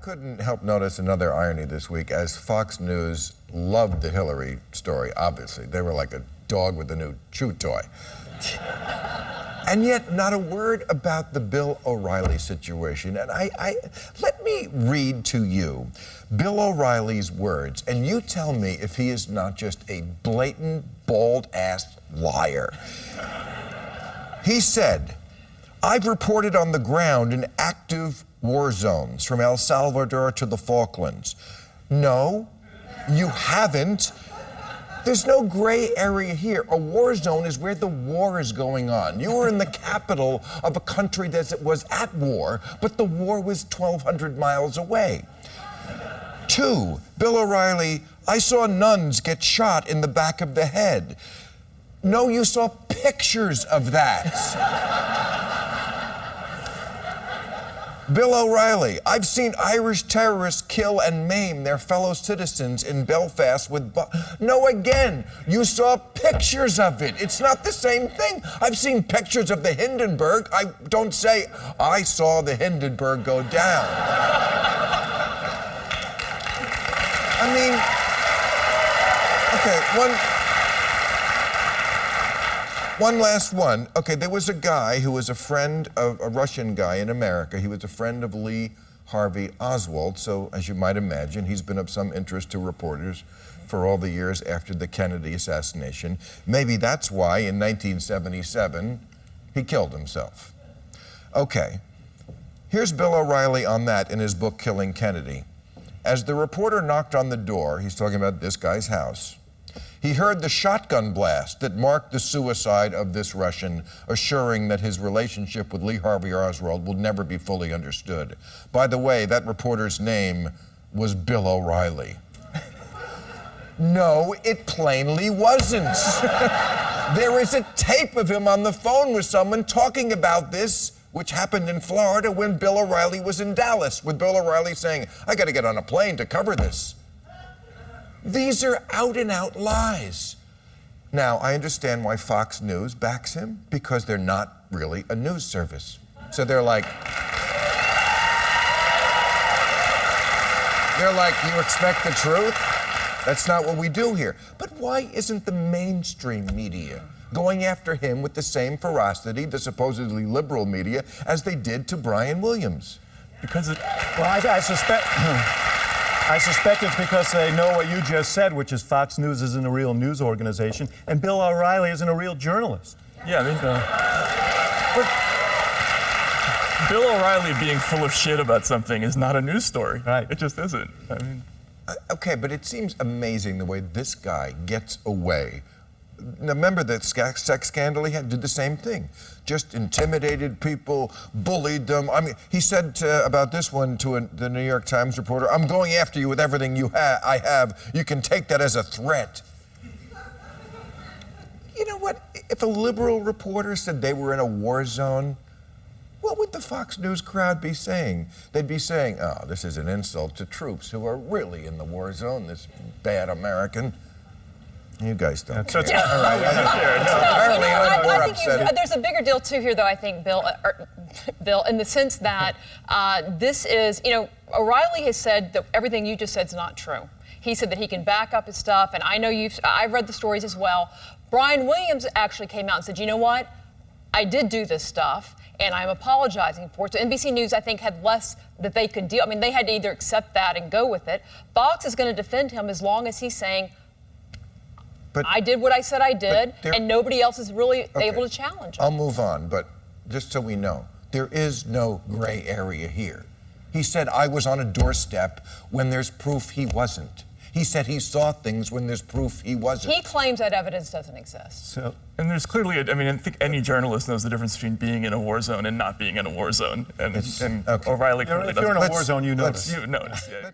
couldn't help notice another irony this week as Fox News loved the Hillary story, obviously. They were like a dog with a new chew toy. And yet, not a word about the Bill O'Reilly situation. And let me read to you Bill O'Reilly's words, and you tell me if he is not just a blatant, bald-ass liar. He said, "I've reported on the ground in active war zones from El Salvador to the Falklands." No, you haven't. There's no gray area here. A war zone is where the war is going on. You were in the capital of a country that was at war, but the war was 1,200 miles away. 2, Bill O'Reilly, "I saw nuns get shot in the back of the head." No, you saw pictures of that. Bill O'Reilly, "I've seen Irish terrorists kill and maim their fellow citizens in Belfast with No, again, you saw pictures of it. It's not the same thing. I've seen pictures of the Hindenburg. I don't say, I saw the Hindenburg go down. I mean, okay, one last one. Okay, there was a guy who was a friend of a Russian guy in America. He was a friend of Lee Harvey Oswald. So, as you might imagine, he's been of some interest to reporters for all the years after the Kennedy assassination. Maybe that's why in 1977 he killed himself. Okay, here's Bill O'Reilly on that in his book, Killing Kennedy. As the reporter knocked on the door, he's talking about this guy's house, he heard the shotgun blast that marked the suicide of this Russian, assuring that his relationship with Lee Harvey Oswald would never be fully understood. By the way, that reporter's name was Bill O'Reilly. No, it plainly wasn't. There is a tape of him on the phone with someone talking about this, which happened in Florida when Bill O'Reilly was in Dallas, with Bill O'Reilly saying, "I got to get on a plane to cover this." These are out-and-out lies. Now, I understand why Fox News backs him, because they're not really a news service. So they're like, you expect the truth? That's not what we do here. But why isn't the mainstream media going after him with the same ferocity, the supposedly liberal media, as they did to Brian Williams? Because I suspect it's because they know what you just said, which is Fox News isn't a real news organization, and Bill O'Reilly isn't a real journalist. Yeah, I mean, but Bill O'Reilly being full of shit about something is not a news story. Right. It just isn't. I mean, okay, but it seems amazing the way this guy gets away. Now, remember that sex scandal he had? Did the same thing. Just intimidated people, bullied them. I mean, he said about this one to the New York Times reporter, "I'm going after you with everything I have. You can take that as a threat." You know what? If a liberal reporter said they were in a war zone, what would the Fox News crowd be saying? They'd be saying, "Oh, this is an insult to troops who are really in the war zone, this bad American." You guys don't care. All right. Apparently, I'm more upset. There's a bigger deal, too, here, though, I think, Bill, in the sense that this is, O'Reilly has said that everything you just said is not true. He said that he can back up his stuff, and I know I've read the stories as well. Brian Williams actually came out and said, "You know what? I did do this stuff, and I'm apologizing for it." So NBC News, I think, had less that they could deal. I mean, they had to either accept that and go with it. Fox is going to defend him as long as he's saying, I did what I said I did, and nobody else is really able to challenge him. I'll move on, but just so we know, there is no gray area here. He said, "I was on a doorstep," when there's proof he wasn't. He said he saw things when there's proof he wasn't. He claims that evidence doesn't exist. So, and there's clearly, I think any journalist knows the difference between being in a war zone and not being in a war zone. And O'Reilly clearly doesn't. If you're in a war zone, you notice. You notice, yeah.